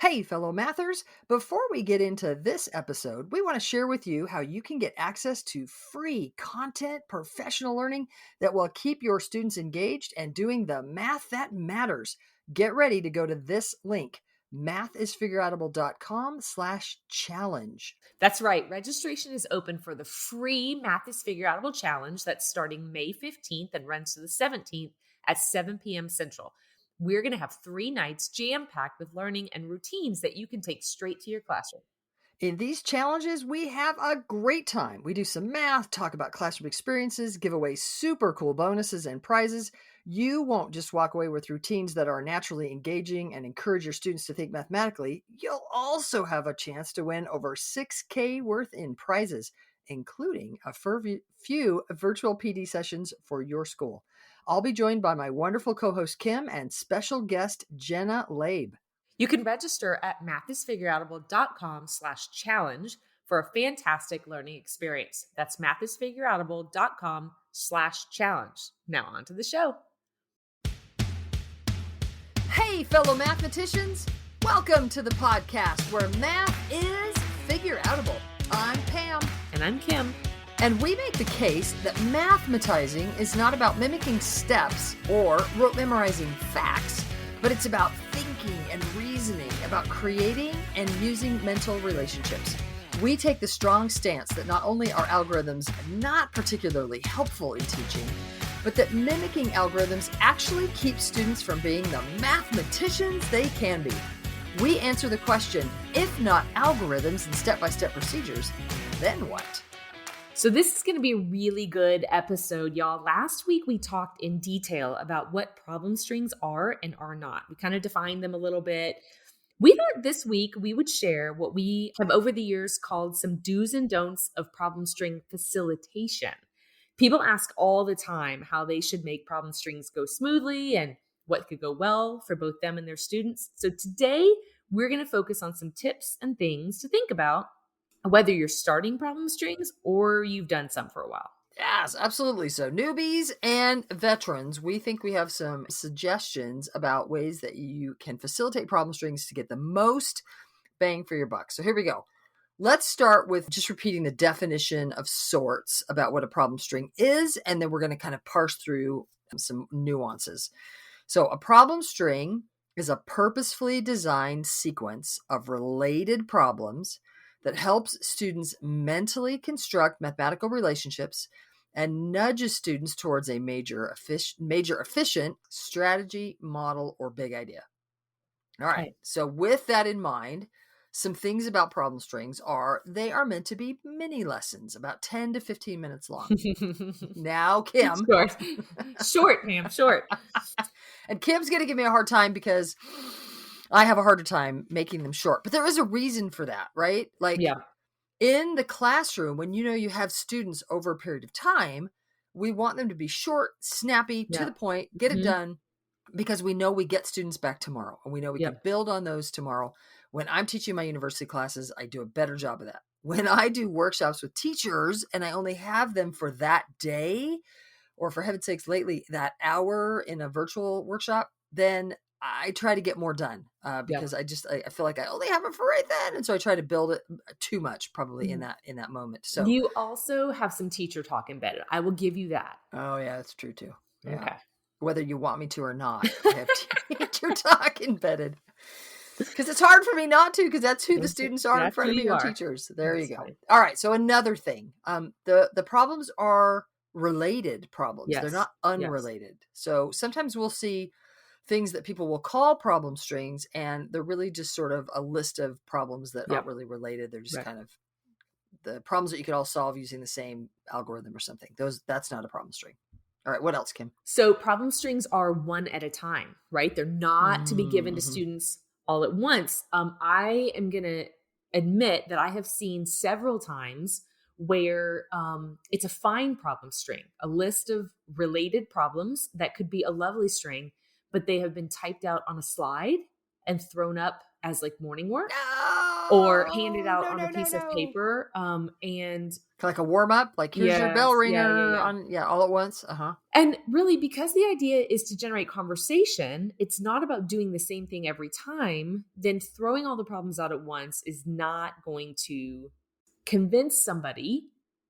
Hey, fellow mathers. Before we get into this episode, we want to share with you how you can get access to free content, professional learning that will keep your students engaged and doing the math that matters. Get ready to go to this link, mathisfigureoutable.com/challenge. That's right. Registration is open for the free Math is Figureoutable Challenge that's starting May 15th and runs to the 17th at 7 p.m. Central. We're going to have 3 nights jam-packed with learning and routines that you can take straight to your classroom. In these challenges, we have a great time. We do some math, talk about classroom experiences, give away super cool bonuses and prizes. You won't just walk away with routines that are naturally engaging and encourage your students to think mathematically. You'll also have a chance to win over $6,000 worth in prizes, including a few virtual PD sessions for your school. I'll be joined by my wonderful co-host Kim and special guest Jenna Labe. You can register at mathisfigureoutable.com/challenge for a fantastic learning experience. That's mathisfigureoutable.com/challenge. Now on to the show. Hey, fellow mathematicians. Welcome to the podcast where math is figureoutable. I'm Pam. And I'm Kim. And we make the case that mathematizing is not about mimicking steps or rote memorizing facts, but it's about thinking and reasoning, about creating and using mental relationships. We take the strong stance that not only are algorithms not particularly helpful in teaching, but that mimicking algorithms actually keeps students from being the mathematicians they can be. We answer the question, if not algorithms and step-by-step procedures, then what? So this is going to be a really good episode, y'all. Last week, we talked in detail about what problem strings are and are not. We kind of defined them a little bit. We thought this week we would share what we have over the years called some do's and don'ts of problem string facilitation. People ask all the time how they should make problem strings go smoothly and what could go well for both them and their students. So today, we're going to focus on some tips and things to think about, whether you're starting problem strings or you've done some for a while. Yes, absolutely. So newbies and veterans, we think we have some suggestions about ways that you can facilitate problem strings to get the most bang for your buck. So here we go. Let's start with just repeating the definition of sorts about what a problem string is, and then we're going to kind of parse through some nuances. So a problem string is a purposefully designed sequence of related problems that helps students mentally construct mathematical relationships and nudges students towards a major efficient strategy, model, or big idea. All right. So with that in mind, some things about problem strings are they are meant to be mini lessons, about 10 to 15 minutes long. Now, Kim. Short, ma'am, short. And Kim's going to give me a hard time because I have a harder time making them short. But there is a reason for that, right? Like in the classroom, when you have students over a period of time, we want them to be short, snappy, to the point, get it done, because we know we get students back tomorrow. And we know we can build on those tomorrow. When I'm teaching my university classes, I do a better job of that. When I do workshops with teachers and I only have them for that day, or for heaven's sakes, lately, that hour in a virtual workshop, then I try to get more done because I feel like I only have it for right then. And so I try to build it too much probably in that moment. So you also have some teacher talk embedded. I will give you that. Oh yeah, that's true too. Yeah. Okay. Whether you want me to or not, I have teacher talk embedded. Because it's hard for me not to, because that's who the students are in front of me, are teachers. There you go. Fine. All right. So another thing, the problems are related problems. They're not unrelated. So sometimes we'll see things that people will call problem strings, and they're really just sort of a list of problems that aren't really related. They're just kind of the problems that you could all solve using the same algorithm or something. That's not a problem string. All right. What else, Kim? So problem strings are one at a time, right? They're not to be given to students all at once. I am going to admit that I have seen several times where it's a fine problem string, a list of related problems that could be a lovely string, but they have been typed out on a slide and thrown up as like morning work. or hand it Oh, out no, on a no, no, piece of no. paper. And Like a warm up, like here's your bell yes, yeah, yeah, ringer yeah. on, yeah, all at once. Uh-huh. And really, because the idea is to generate conversation, it's not about doing the same thing every time, then throwing all the problems out at once is not going to convince somebody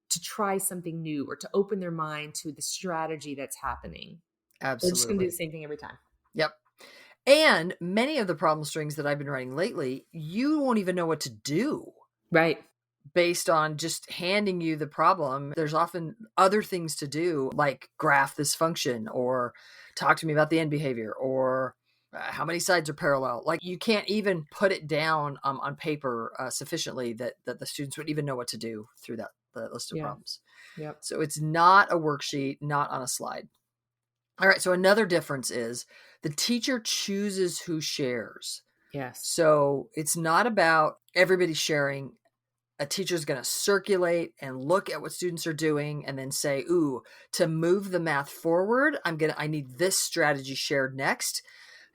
to try something new or to open their mind to the strategy that's happening. They're just going to do Absolutely. the same thing every time. Yep. And many of the problem strings that I've been writing lately, you won't even know what to do Right. based on just handing you the problem. There's often other things to do, like graph this function or talk to me about the end behavior or how many sides are parallel. Like you can't even put it down on paper sufficiently that the students would even know what to do through the list of Yeah. problems. Yep. So it's not a worksheet, not on a slide. All right. So another difference is the teacher chooses who shares. Yes. So it's not about everybody sharing. A teacher's going to circulate and look at what students are doing and then say, ooh, to move the math forward, I need this strategy shared next.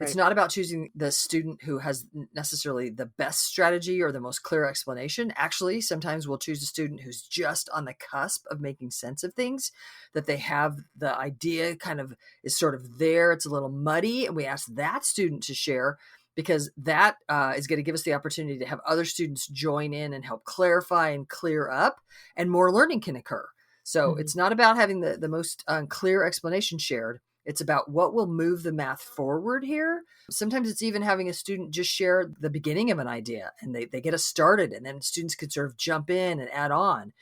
It's Right. not about choosing the student who has necessarily the best strategy or the most clear explanation. Actually, sometimes we'll choose a student who's just on the cusp of making sense of things, that they have the idea kind of is sort of there. It's a little muddy. And we ask that student to share because that is going to give us the opportunity to have other students join in and help clarify and clear up, and more learning can occur. So Mhm. it's not about having the most clear explanation shared. It's about what will move the math forward here. Sometimes it's even having a student just share the beginning of an idea and they get us started, and then students could sort of jump in and add on.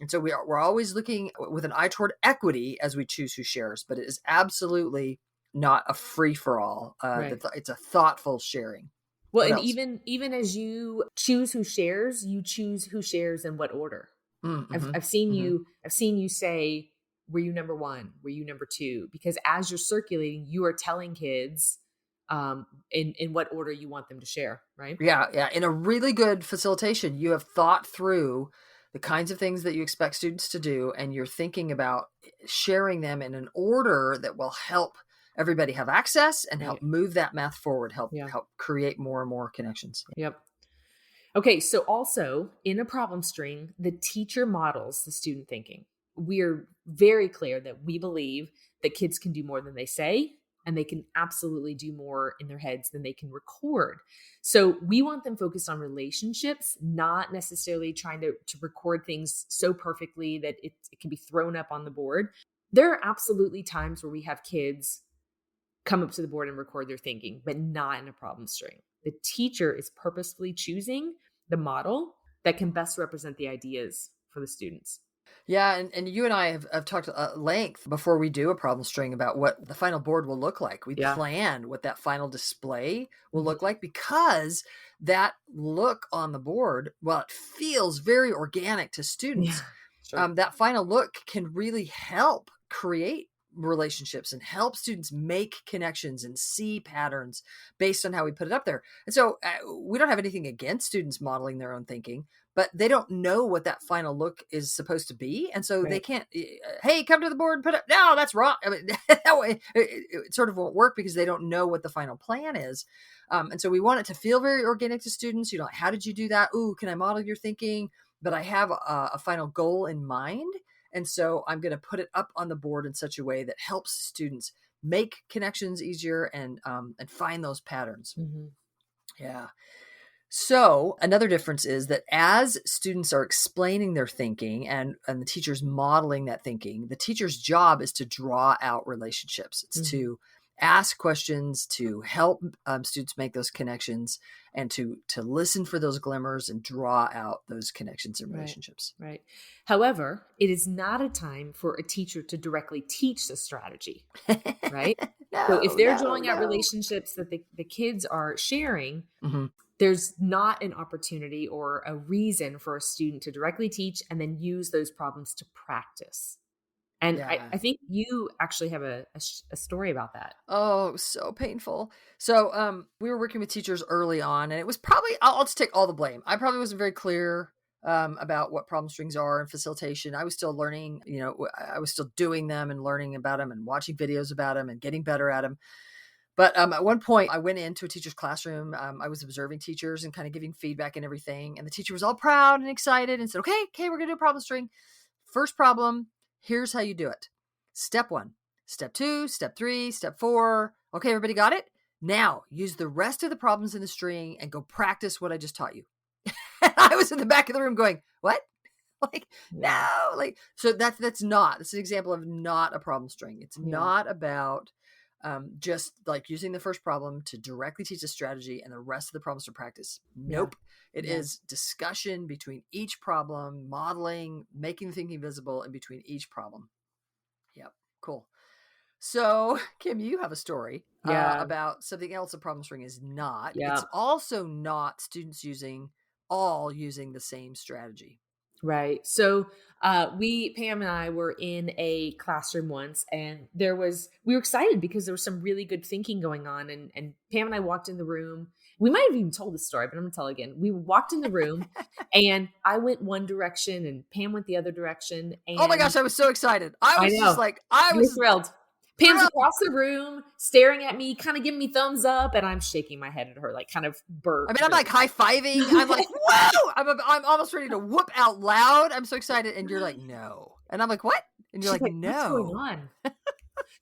And so we're always looking with an eye toward equity as we choose who shares, but it is absolutely not a free for all. Right. It's a thoughtful sharing. Well, What and else? even as you choose who shares, you choose who shares in what order. Mm-hmm. Mm-hmm. I've seen you say, were you number one? Were you number two? Because as you're circulating, you are telling kids in what order you want them to share, right? Yeah, yeah. In a really good facilitation, you have thought through the kinds of things that you expect students to do, and you're thinking about sharing them in an order that will help everybody have access and help Right. move that math forward, Yeah. help create more and more connections. Yep. Okay, so also in a problem string, the teacher models the student thinking. We're very clear that we believe that kids can do more than they say, and they can absolutely do more in their heads than they can record. So we want them focused on relationships, not necessarily trying to record things so perfectly that it can be thrown up on the board. There are absolutely times where we have kids come up to the board and record their thinking, but not in a problem string. The teacher is purposefully choosing the model that can best represent the ideas for the students. Yeah, and you and I have talked at length before we do a problem string about what the final board will look like. We Yeah. plan what that final display will look Mhm. like, because that look on the board, well, it feels very organic to Yeah. students. Sure. That final look can really help create relationships and help students make connections and see patterns based on how we put it up there. And so we don't have anything against students modeling their own thinking, but they don't know what that final look is supposed to be. And so they Right. can't, hey, come to the board and put it. No, that's wrong. I mean, that way it sort of won't work because they don't know what the final plan is. And so we want it to feel very organic to students. You know, how did you do that? Ooh, can I model your thinking? But I have a final goal in mind. And so I'm going to put it up on the board in such a way that helps students make connections easier and find those patterns. Mhm. Yeah. So another difference is that as students are explaining their thinking and the teacher's modeling that thinking, the teacher's job is to draw out relationships. It's Mhm. to ask questions, to help students make those connections, and to listen for those glimmers and draw out those connections and Right. relationships. Right. However, it is not a time for a teacher to directly teach the strategy, right? So if No, they're no, drawing out no. relationships that the kids are sharing, Mhm. there's not an opportunity or a reason for a student to directly teach and then use those problems to practice. And Yeah. I think you actually have a story about that. Oh, it was so painful. So, we were working with teachers early on, and it was probably, I'll just take all the blame. I probably wasn't very clear about what problem strings are and facilitation. I was still learning, I was still doing them and learning about them and watching videos about them and getting better at them. But at one point, I went into a teacher's classroom. I was observing teachers and kind of giving feedback and everything. And the teacher was all proud and excited and said, okay, we're going to do a problem string. First problem, here's how you do it. Step 1, step 2, step 3, step 4. Okay, everybody got it? Now use the rest of the problems in the string and go practice what I just taught you. And I was in the back of the room going, what? Like, Yeah. no, like, so that's an example of not a problem string. It's Yeah. not about just like using the first problem to directly teach a strategy and the rest of the problems to practice. Yeah. Nope. It Yeah. is discussion between each problem, modeling, making the thinking visible in between each problem. Yep. Cool. So, Kim, you have a story Yeah. about something else a problem string is not. Yeah. It's also not students all using the same strategy. Right. So Pam and I were in a classroom once, and we were excited because there was some really good thinking going on. And Pam and I walked in the room. We might have even told this story, but I'm going to tell it again. We walked in the room and I went one direction and Pam went the other direction. Oh my And gosh, I was so excited. I I was just know like, I you were was thrilled. Pam's thrilled. across the room, staring at me, kind of giving me thumbs up, and I'm shaking my head at her, like kind of I mean, I'm like nervous. high-fiving. I'm like, whoa! I'm almost ready to whoop out loud. I'm so excited. And you're like, no. And I'm like, what? And you're She's like, like, "What's going no. on?"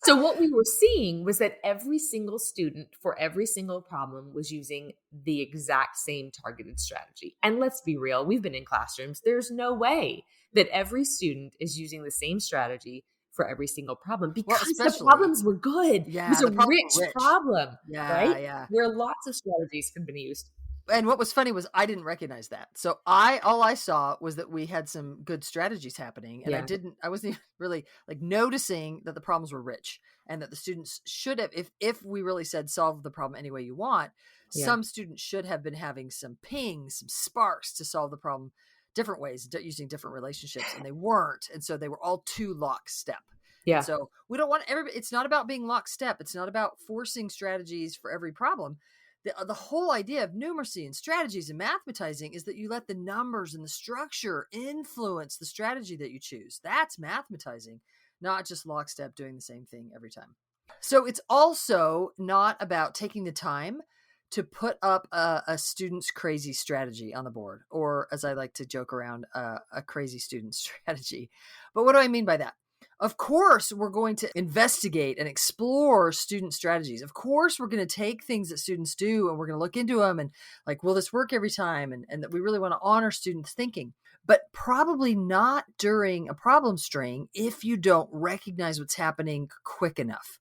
So what we were seeing was that every single student for every single problem was using the exact same targeted strategy. And let's be real, we've been in classrooms. There's no way that every student is using the same strategy for every single problem Well, because the especially, problems were good. It was yeah, a the problems were rich rich. problem, right? Yeah, yeah. Where lots of strategies could have been used. And what was funny was I didn't recognize that. So all I saw was that we had some good strategies happening, and Yeah. I wasn't even really like noticing that the problems were rich and that the students should have, if we really said solve the problem any way you want, Yeah. some students should have been having some pings, some sparks to solve the problem different ways, using different relationships, and they weren't. And so they were all too lockstep. And Yeah. so we don't want everybody, it's not about being lockstep. It's not about forcing strategies for every problem. The whole idea of numeracy and strategies and mathematizing is that you let the numbers and the structure influence the strategy that you choose. That's mathematizing, not just lockstep doing the same thing every time. So it's also not about taking the time to put up a student's crazy strategy on the board, or as I like to joke around, a crazy student strategy. But what do I mean by that? Of course, we're going to investigate and explore student strategies. Of course, we're going to take things that students do and we're going to look into them and like, will this work every time? And that we really want to honor students' thinking, but probably not during a problem string if you don't recognize what's happening quick enough.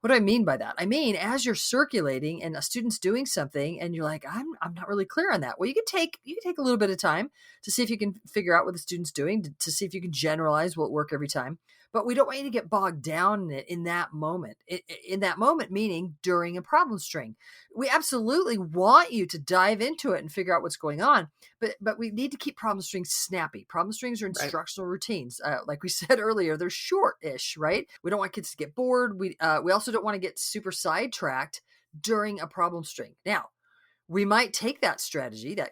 What do I mean by that? I mean, as you're circulating and a student's doing something and you're like, I'm not really clear on that. Well, you can take a little bit of time to see if you can figure out what the student's doing, to see if you can generalize will it work every time. But we don't want you to get bogged down in it in that moment. In that moment, meaning during a problem string. We absolutely want you to dive into it and figure out what's going on. But we need to keep problem strings snappy. Problem strings are Right. instructional routines. Like we said earlier, they're short-ish, right? We don't want kids to get bored. We also don't want to get super sidetracked during a problem string. Now, we might take that strategy, that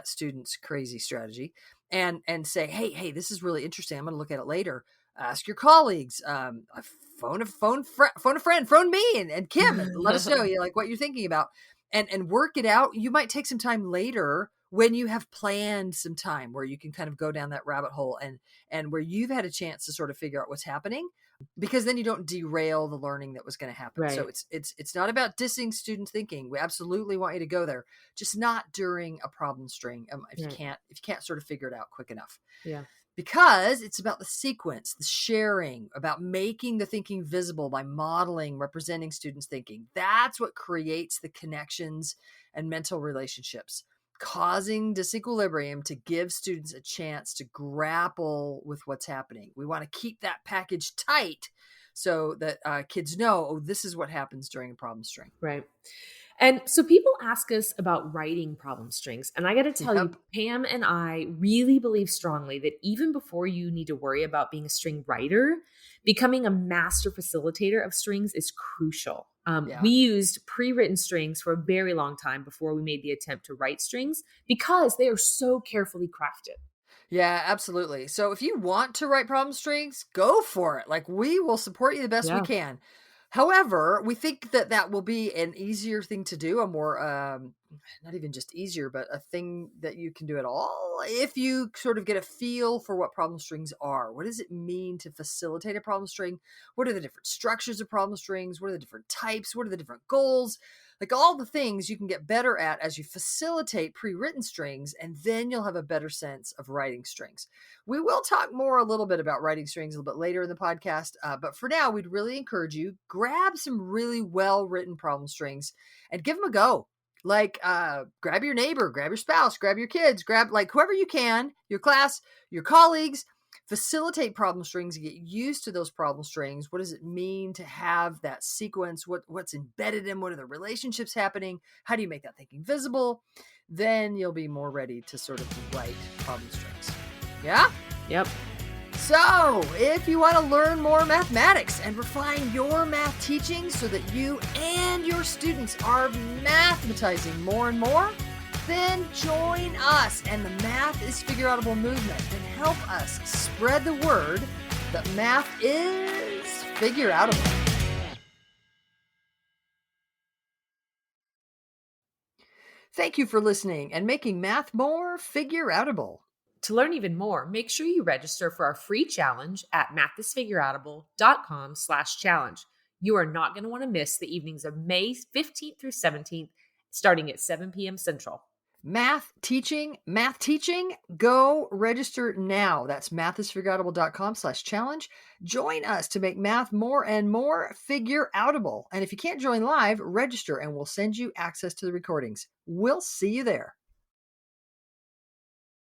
student's crazy strategy, and say, hey, this is really interesting. I'm going to look at it later. Ask your colleagues. Phone a friend, phone me and Kim, and let us know like what you're thinking about, and work it out. You might take some time later when you have planned some time where you can kind of go down that rabbit hole and where you've had a chance to sort of figure out what's happening, because then you don't derail the learning that was going to happen. So Right. it's not about dissing student thinking. We absolutely want you to go there, just not during a problem string. If you Right. can't sort of figure it out quick enough, Yeah. because it's about the sequence, the sharing, about making the thinking visible by modeling, representing students' thinking. That's what creates the connections and mental relationships, causing disequilibrium to give students a chance to grapple with what's happening. We want to keep that package tight so that kids know, oh, this is what happens during a problem string. Right. And so people ask us about writing problem strings. And I got to tell you, Yep. Pam and I really believe strongly that even before you need to worry about being a string writer, becoming a master facilitator of strings is crucial. Yeah. We used pre-written strings for a very long time before we made the attempt to write strings because they are so carefully crafted. Yeah, absolutely. So if you want to write problem strings, go for it. Like, we will support you the best we Yeah. can. However, we think that that will be an easier thing to do, a more, not even just easier, but a thing that you can do at all if you sort of get a feel for what problem strings are. What does it mean to facilitate a problem string? What are the different structures of problem strings? What are the different types? What are the different goals? Like all the things you can get better at as you facilitate pre-written strings, and then you'll have a better sense of writing strings. We will talk more a little bit about writing strings a little bit later in the podcast, but for now, we'd really encourage you grab some really well-written problem strings and give them a go. Like grab your neighbor, grab your spouse, grab your kids, grab like whoever you can, your class, your colleagues, facilitate problem strings and get used to those problem strings. What does it mean to have that sequence? What's embedded in? What are the relationships happening? How do you make that thinking visible? Then you'll be more ready to sort of write problem strings. Yeah? Yep. So, if you want to learn more mathematics and refine your math teaching so that you and your students are mathematizing more and more, then join us and the Math is Figure Outable movement and help us spread the word that math is figure outable. Thank you for listening and making math more figure outable. To learn even more, make sure you register for our free challenge at mathisfigureoutable.com/challenge. You are not going to want to miss the evenings of May 15th through 17th, starting at 7 p.m. Central. Math teaching, go register now. That's mathisfigureoutable.com/challenge. Join us to make math more and more figure outable. And if you can't join live, register and we'll send you access to the recordings. We'll see you there.